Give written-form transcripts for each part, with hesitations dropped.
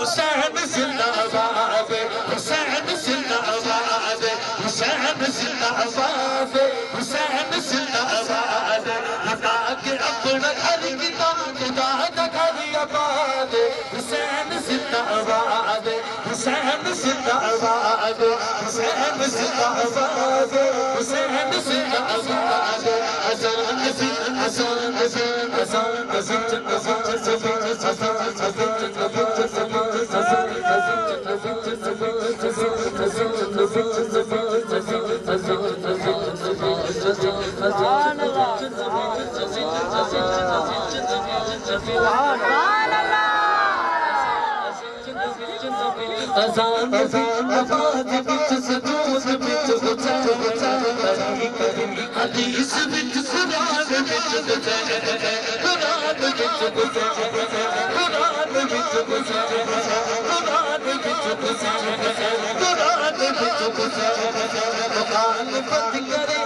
حسین زندہ باد حسین زندہ باد حسین زندہ باد حسین زندہ باد لگا کے اپنا گھر کی داد گھر آباد حسین زندہ باد حسین زندہ باد حسین زندہ باد حسین زندہ باد اذان اذان اذان اذان اذان آباد بچ سجود بچ حدیث بچ قرآن بچ قرآن بچ قرآن بچ قرآن بچ قرآن بچ مخالفت کرے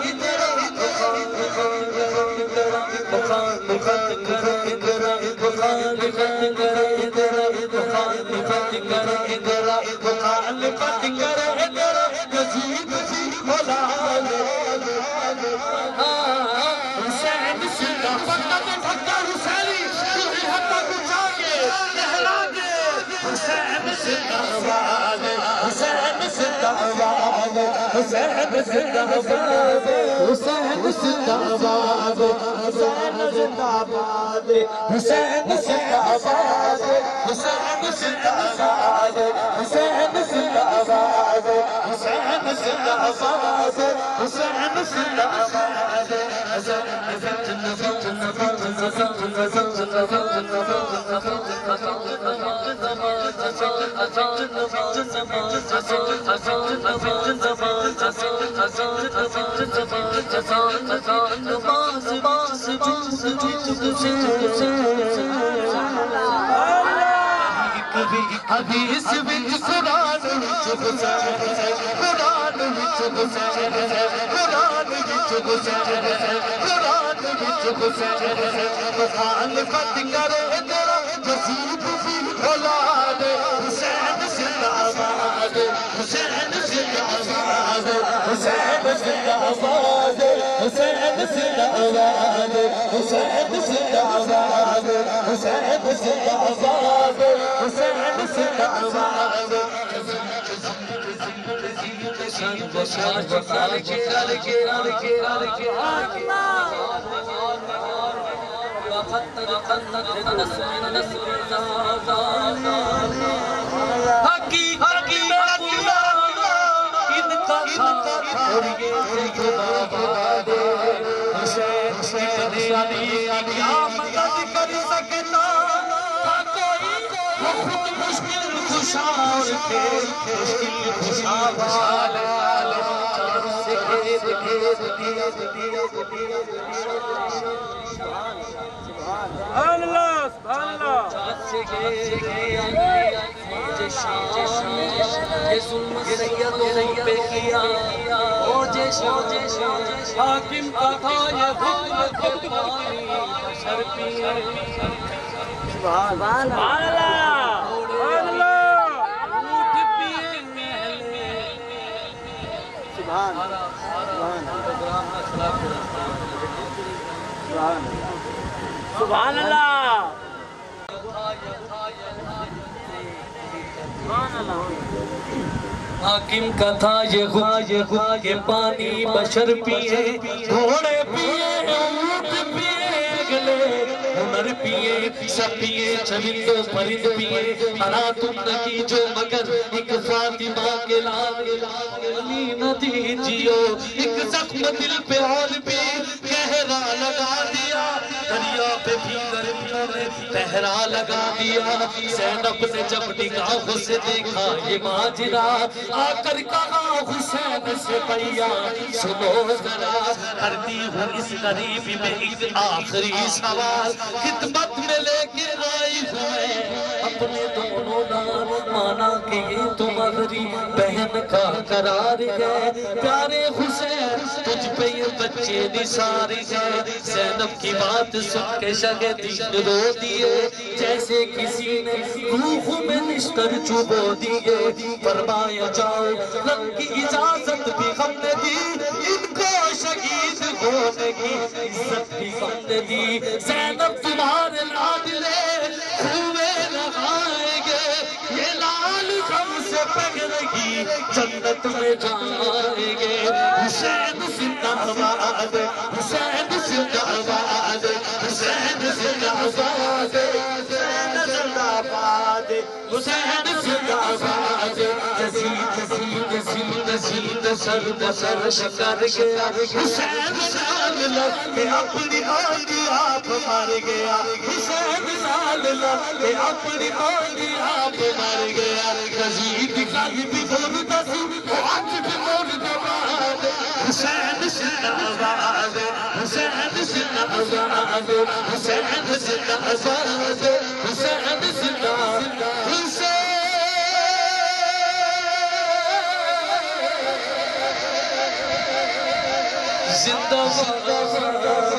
حسین زندہ باد حسین زندہ باد حسین زندہ باد حسین زندہ باد حسین زندہ باد حسین زندہ باد حسین زندہ باد حسین زندہ باد حدیث بچ قرآن بچ قرآن بچ قرآن بچ قرآن بچ مخالفت کرے تیرا جسید بھی اولاد حسین زندہ باد حسین زندہ باد حسین زندہ باد حسین زندہ باد حسین زندہ باد حسین زندہ باد حسین زندہ باد حاکم کا تھا یہ حکم سبحان اللہ سبحان سبحان اللہ حاکم کا تھا یہ پانی بشر پیے گھوڑے پیے اونٹ پیے گلے ہنر پیے سب پیے چرند و پرند پیے ہرا تم نہیں جو مگر ایک فاطمہ کے علی نہ دیجیو ایک زخم دل پہ اور بھی گہرا لگا دیا دریا پہ بھی گرمیوں نے پہرا لگا دیا زینب نے جب نگاہ سے دیکھا یہ ماجرا آ کر کہا حسین سے بھیا سنو ذرا کرتی ہوں اس غریبی میں ایک آخری سوال خدمت میں لے کے آئی ہوں میں اپنے دونوں نام مانا کہ یہ تمہاری بہن کا قرار ہے، پیارے حسین تجھ پہ یہ بچے نثار ہے۔ زینب کی بات سن کے شاہدین رو دیے، جیسے کسی نے روح میں نشتر چبو دیے۔ فرمایا جاؤ رب کی اجازت بھی ہم نے دی، ان کو شہید ہونے کی عزت بھی ہم نے دی۔ زینب تمہارے لاڈلے ہوئے لگائیں گے، یہ لال ہم سے پگڑی جنت میں جائیں گے۔ حسین زندہ باد، حسین زندہ باد، حسین زندہ باد، حسین زندہ باد، حسین زندہ باد۔ یزید سر بسر شکر گیا، حسین نال لگ کے اپنی آنگی آپ مر گیا، حسین نال لگ کے اپنی آنگی آپ مر گیا۔ یزید قلب بردہ سی آج بھی مردہ باد، حسین زندہ باد، حسین زندہ باد، حسین زندہ باد، حسین زندہ حسین زندہ باد۔